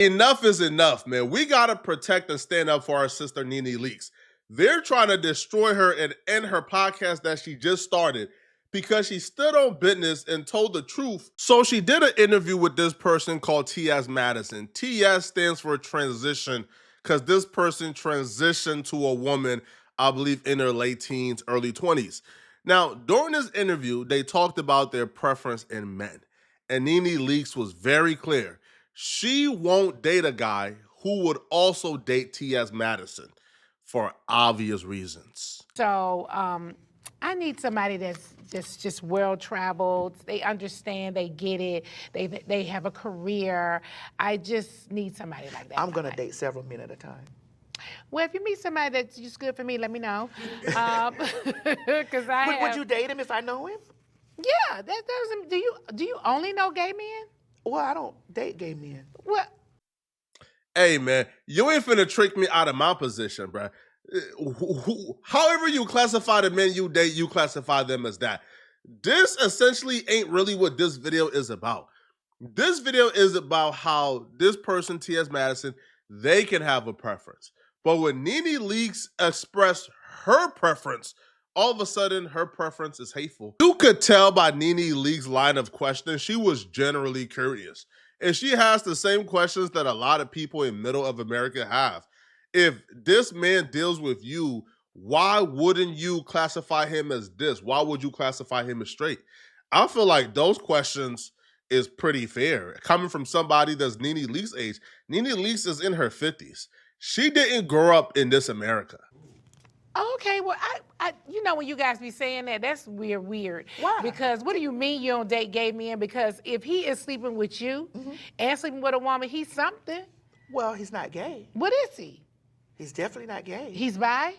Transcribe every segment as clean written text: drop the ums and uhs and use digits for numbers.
Enough is enough, man. We gotta protect and stand up for our sister Nene Leaks. They're trying to destroy her and end her podcast that she just started because she stood on business and told the truth. So she did an interview with this person called T.S. Madison. T.S. stands for transition because this person transitioned to a woman, I believe, in her late teens, early 20s. Now, during this interview, they talked about their preference in men. And Nene Leaks was very clear. She won't date a guy who would also date T.S. Madison for obvious reasons. So I need somebody that's just well traveled. They understand, they get it. They have a career. I just need somebody like that. I'm gonna date several men at a time. Well, if you meet somebody that's just good for me, let me know. Because Would you date him if I know him? Yeah, that doesn't. Do you only know gay men? Well, I don't date gay men. What? Hey, man, you ain't finna trick me out of my position, bruh. However you classify the men you date, you classify them as that. This essentially ain't really what this video is about. This video is about how this person, T.S. Madison, they can have a preference. But when Nene Leaks expressed her preference, all of a sudden her preference is hateful. You could tell by Nene Leaks' line of questioning, she was generally curious. And she has the same questions that a lot of people in middle of America have. If this man deals with you, why wouldn't you classify him as this? Why would you classify him as straight? I feel like those questions is pretty fair. Coming from somebody that's Nene Leaks' age. Nene Leaks is in her 50s. She didn't grow up in this America. Okay, well, I when you guys be saying that, that's weird. Why? Because what do you mean you don't date gay men? Because if he is sleeping with you and sleeping with a woman, he's something. Well, he's not gay. What is he? He's definitely not gay. He's bi?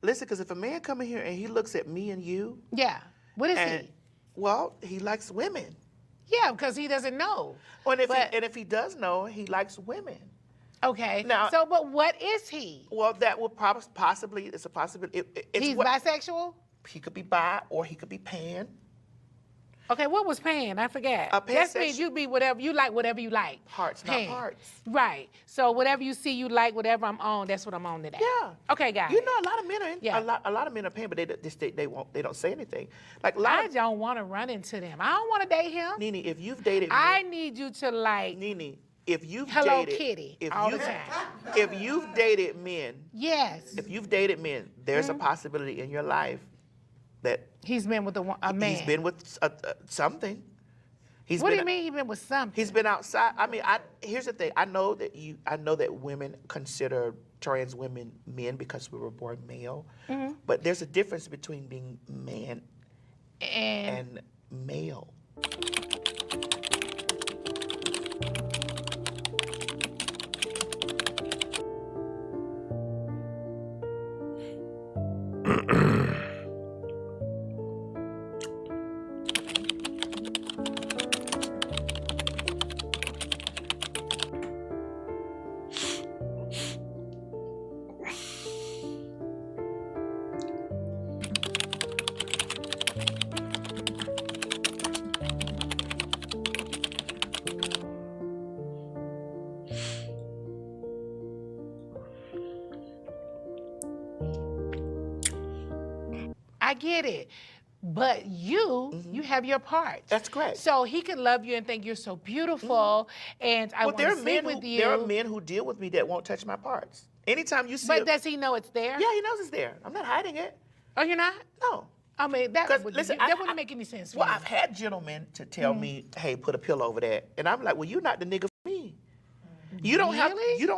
Listen, because if a man come in here and he looks at me and you, Yeah. What is he? well, he likes women. Yeah, because he doesn't know. And if he does know, he likes women. Okay. Now, but what is he? Well, that would possibly, it's a possibility. He's bisexual? He could be bi or he could be pan. Okay, what was pan? I forgot. That means you be whatever you like, Parts, pan. not parts. Right. So whatever you see you like, whatever I'm on, that's what I'm on today. Yeah. Okay, guys. You know, a lot of men are a lot of men are pan, but they don't say anything. Like I don't want to run into them. I don't want to date him. Nene, if you've dated, I need you to like. Nene, if you've Hello dated, Kitty all the time. If you've dated men, yes. If you've dated men, there's a possibility in your life that he's been with a man. He's been with something. What do you mean he's been with something? He's been outside. I mean, here's the thing. I know that women consider trans women men because we were born male. But there's a difference between being man and male. I get it. But you have your part. That's correct. So he can love you and think you're so beautiful, and I want to sleep with you. There are men who deal with me that won't touch my parts. Anytime you see But does he know it's there? Yeah, he knows it's there. I'm not hiding it. Oh, you're not? No. I mean, that wouldn't make any sense for me. I've had gentlemen to tell me, hey, put a pillow over that. And I'm like, well, you're not the nigga for me. You don't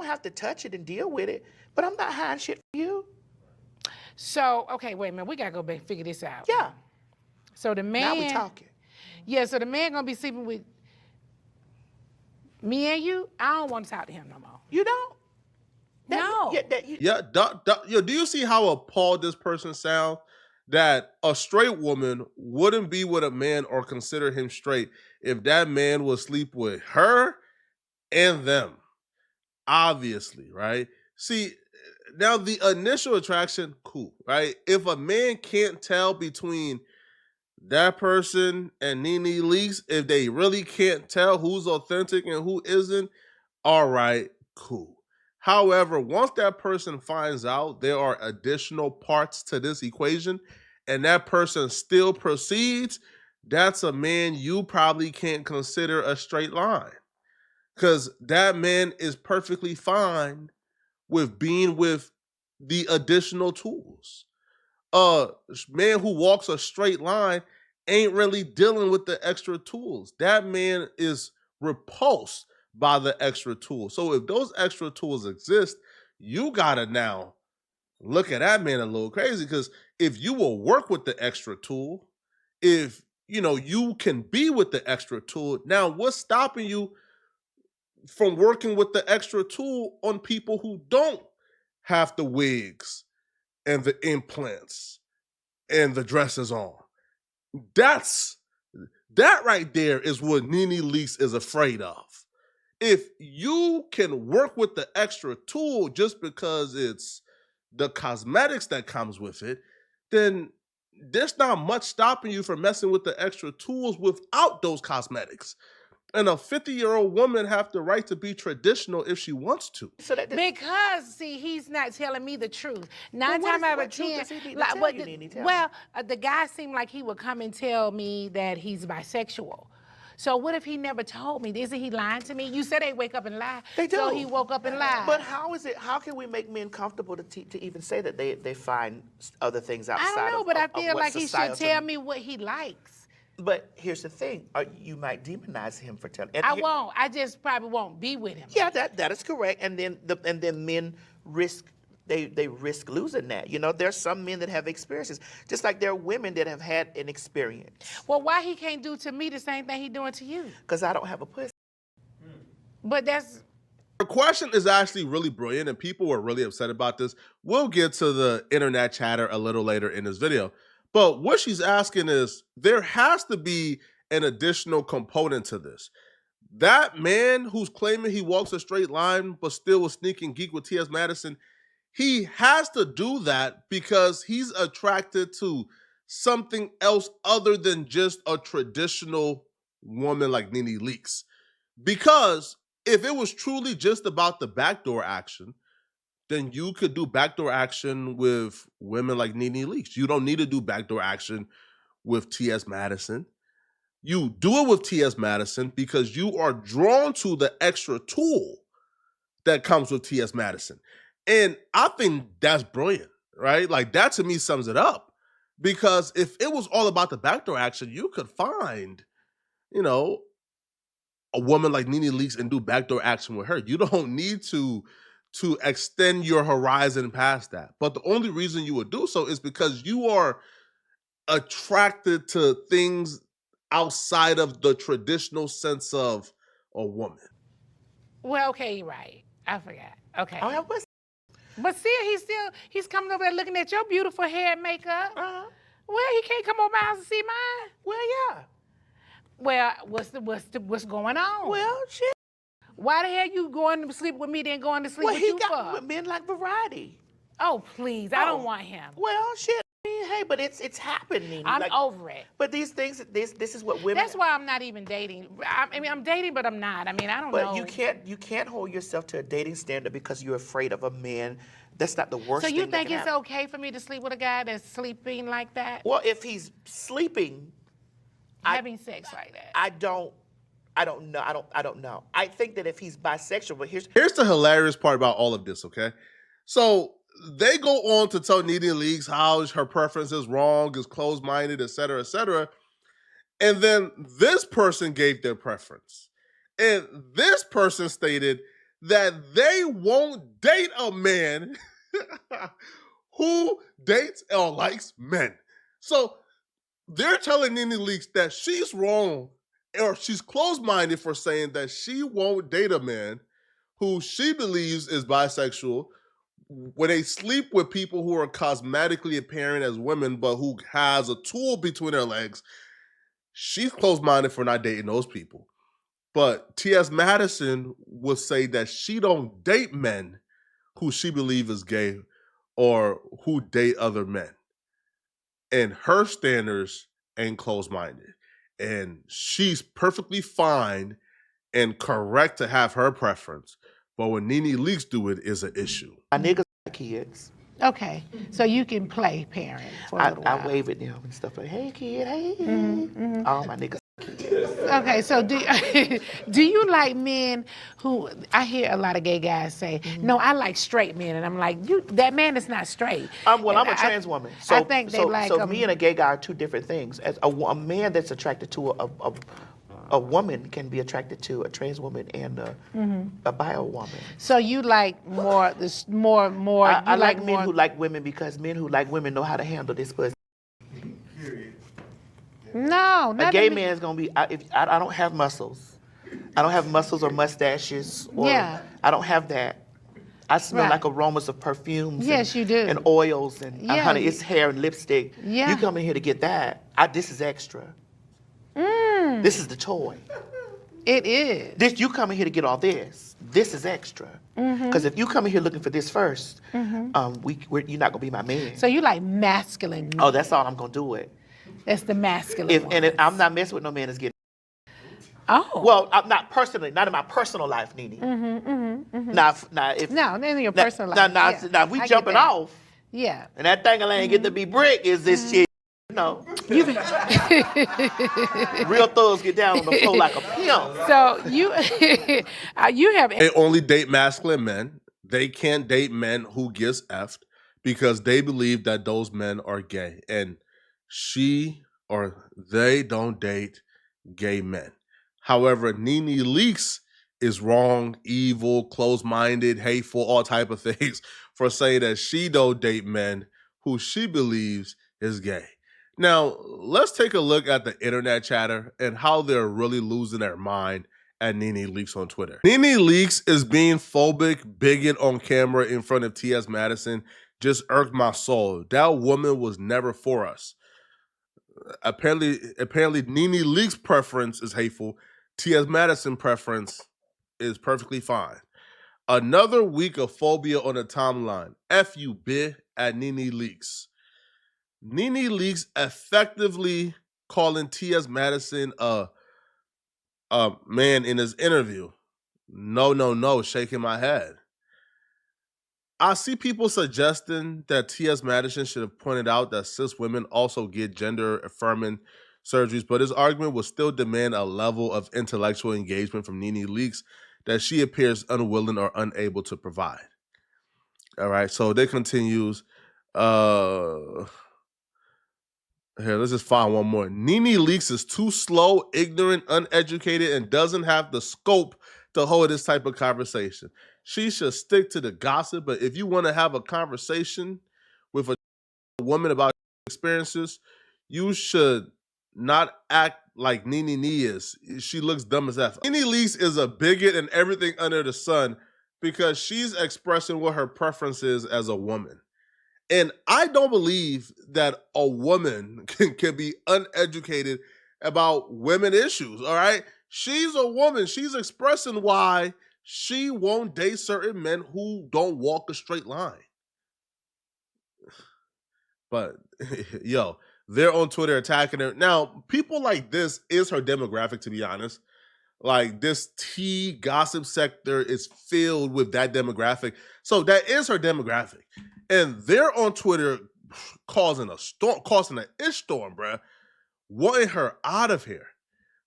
have to touch it and deal with it, but I'm not hiding shit from you. So, okay, wait a minute. We got to go back and figure this out. Yeah. So the man... Now we talking. Yeah, so the man going to be sleeping with me and you? I don't want to talk to him no more. You don't? No. Do you see how appalled this person sounds? That a straight woman wouldn't be with a man or consider him straight if that man would sleep with her and them. Obviously, right? See, now the initial attraction, cool, right? If a man can't tell between that person and Nene Leaks, if they really can't tell who's authentic and who isn't, All right, cool. However, once that person finds out there are additional parts to this equation and that person still proceeds, that's a man you probably can't consider a straight line. Because that man is perfectly fine with being with the additional tools. A man who walks a straight line ain't really dealing with the extra tools. That man is repulsed by the extra tools. So if those extra tools exist, you gotta now look at that man a little crazy, because if you will work with the extra tool, if you can be with the extra tool, now what's stopping you from working with the extra tool on people who don't have the wigs and the implants and the dresses on? That right there is what Nene Leaks is afraid of. If you can work with the extra tool just because it's the cosmetics that comes with it, then there's not much stopping you from messing with the extra tools without those cosmetics. And a 50-year-old woman have the right to be traditional if she wants to. So that Because see, he's not telling me the truth. Nine what times is- out of what truth 10, does he need to like, tell what you, the- Nene? Tell me. well, the guy seemed like he would come and tell me that he's bisexual. So what if he never told me? Isn't he lying to me? You said they wake up and lie. They do. So he woke up and lied. But how can we make men comfortable to even say that they find other things outside I don't know, of but I of feel what like he should societal- tell me what he likes. But here's the thing: you might demonize him for telling. I won't. I just probably won't be with him. Yeah, that is correct. And then men risk they risk losing that. There's some men that have experiences, just like there are women that have had an experience. Well, why he can't do to me the same thing he doing to you? Because I don't have a pussy. But that's Her question is actually really brilliant, and people were really upset about this. We'll get to the internet chatter a little later in this video. But what she's asking is, there has to be an additional component to this. That man who's claiming he walks a straight line but still was sneaking geek with T.S. Madison, he has to do that because he's attracted to something else other than just a traditional woman like Nene Leaks. Because if it was truly just about the backdoor action, then you could do backdoor action with women like Nene Leaks. You don't need to do backdoor action with T.S. Madison. You do it with T.S. Madison because you are drawn to the extra tool that comes with T.S. Madison. And I think that's brilliant, right? Like, that to me sums it up. Because if it was all about the backdoor action, you could find, a woman like Nene Leaks and do backdoor action with her. You don't need to extend your horizon past that. But the only reason you would do so is because you are attracted to things outside of the traditional sense of a woman. well, okay, you're right. I forgot. Okay. I don't have a pussy. But he's coming over there looking at your beautiful hair and makeup. Well, he can't come over my house and see mine. Well, yeah. Well, what's going on? Well, shit. Why the hell you going to sleep with me then going to sleep Well, with he you got for? men like variety. Oh, please. I don't want him. Well, shit. I mean, hey, but it's happening. I'm over it. But these things, this is what women. That's why I'm not even dating. I mean, I'm dating, but I'm not. I mean, I don't know. But you can't hold yourself to a dating standard because you're afraid of a man. That's not the worst So thing you that think can it's happen. okay for me to sleep with a guy that's sleeping like that? Well, if he's sleeping, Having sex like that? I don't know. I think that if he's bisexual, but here's the hilarious part about all of this, okay? So they go on to tell Nene Leaks how her preference is wrong, is closed-minded, et cetera, et cetera. And then this person gave their preference. And this person stated that they won't date a man who dates or likes men. So they're telling Nene Leaks that she's wrong, or she's closed-minded for saying that she won't date a man who she believes is bisexual when they sleep with people who are cosmetically apparent as women but who has a tool between their legs. She's closed-minded for not dating those people. But T.S. Madison would say that she don't date men who she believes is gay or who date other men. And her standards ain't closed-minded. And she's perfectly fine and correct to have her preference. But when Nene Leaks do it is an issue. My niggas got kids. Okay, so you can play parent for a little while. I wave at them and stuff like, hey kid, hey. All my niggas got kids. Okay, so do you like men who, I hear a lot of gay guys say, no, I like straight men, and I'm like, that man is not straight. Well, I'm a trans woman, so I think they like so me and a gay guy are two different things. As a man that's attracted to a woman can be attracted to a trans woman and a bio woman. So you like more I like men who like women because men who like women know how to handle this pussy. No, a gay man's gonna be. I don't have muscles. I don't have muscles or mustaches. Or, Yeah. I don't have that. I smell Right. like aromas of perfumes. Yes, you do. And oils and Yeah. honey, it's hair and lipstick. Yeah. You come in here to get that. This is extra. This is the toy. It is. You come in here to get all this. This is extra. Because if you come in here looking for this first, you're not gonna be my man. So you like masculine men. Oh, that's all I'm gonna do it. That's the masculine one. I'm not messing with no man that's getting. Oh. Well, I'm not personally, not in my personal life, Nene. Now, if No, not in your personal life. Now, Yeah, now, if we I get jumping that. off, Yeah. and that thing ain't get to be brick, is this shit? No. Real thugs get down on the floor like a pimp. So you have They only date masculine men. They can't date men who gets effed because they believe that those men are gay. And she or they don't date gay men. However, Nene Leaks is wrong, evil, closed-minded, hateful, all type of things for saying that she don't date men who she believes is gay. Now, let's take a look at the internet chatter and how they're really losing their mind at Nene Leaks on Twitter. Nene Leaks is being phobic, bigot on camera in front of T.S. Madison just irked my soul. That woman was never for us. Apparently Nene Leaks' preference is hateful. T.S. Madison preference is perfectly fine. Another week of phobia on the timeline. F you, bitch, at Nene Leaks. Nene Leaks effectively calling T.S. Madison a man in his interview. No, shaking my head. I see people suggesting that T.S. Madison should have pointed out that cis women also get gender-affirming surgeries, but his argument would still demand a level of intellectual engagement from Nene Leaks that she appears unwilling or unable to provide. All right, so they continues. Here, let's just find one more. Nene Leaks is too slow, ignorant, uneducated, and doesn't have the scope to hold this type of conversation. She should stick to the gossip, but if you want to have a conversation with a woman about experiences, you should not act like Nene is. She looks dumb as F. Nene Leaks is a bigot and everything under the sun because she's expressing what her preference is as a woman. And I don't believe that a woman can be uneducated about women issues, all right? She's a woman. She's expressing why she won't date certain men who don't walk a straight line. But, yo, they're on Twitter attacking her. Now, people like this is her demographic, to be honest. Like, this tea gossip sector is filled with that demographic. So that is her demographic. And they're on Twitter causing an ish storm, bruh, wanting her out of here.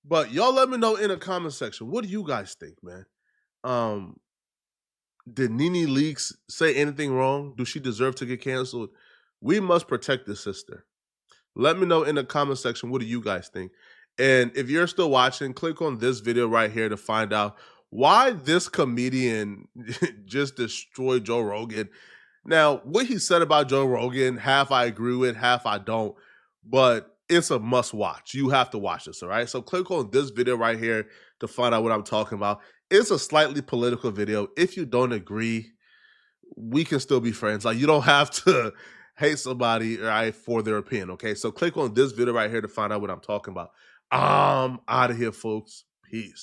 But y'all let me know in the comment section, what do you guys think, man? Did Nene Leaks say anything wrong? Do she deserve to get canceled? We must protect this sister. Let me know in the comment section, what do you guys think? And if you're still watching, click on this video right here to find out why this comedian just destroyed Joe Rogan. Now, what he said about Joe Rogan, half I agree with, half I don't, but it's a must watch. You have to watch this, all right? So click on this video right here to find out what I'm talking about. It's a slightly political video. If you don't agree, we can still be friends. Like, you don't have to hate somebody, right, for their opinion, okay? So click on this video right here to find out what I'm talking about. I'm out of here, folks. Peace.